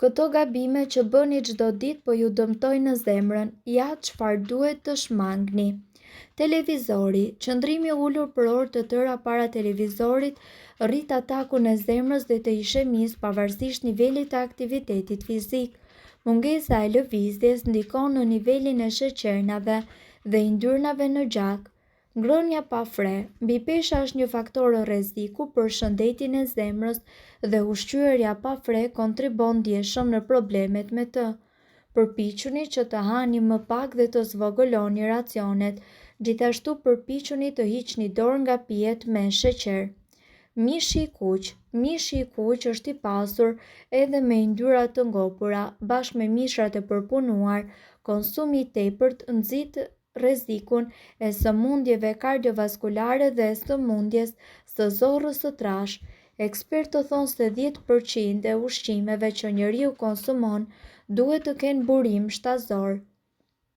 Këto gabime që bëni çdo ditë po ju dëmtojnë në zemrën, ja çfarë duhet të shmangni. Televizori, qëndrimi ulur për orë të tëra para televizorit rrit atakun e zemrës dhe të ishemisë pavarësisht nivelit të aktivitetit fizik. Mungesa e lëvizjes ndikon në nivelin e sheqernave dhe yndyrnave në gjak. Ngrënia pa fre, mbi pesha është një faktor rreziku për shëndetin e zemrës dhe ushqyerja pa fre kontribon ndjeshëm në problemet me të. Përpiquni që të hani më pak dhe të zvogëloni racionet, gjithashtu përpiquni të hiqni dorë nga pijet me sheqer. Mishi i kuq. Mishi i kuq është i pasur edhe me yndyra të ngopura, bashkë me mishrat e përpunuar, konsumi i tepërt nxit rrezikun e sëmundjeve kardiovaskulare dhe sëmundjes së zorrës së trashë. Ekspertët thonë se 10% e ushqimeve që njeriu konsumon duhet të kenë burim shtazor.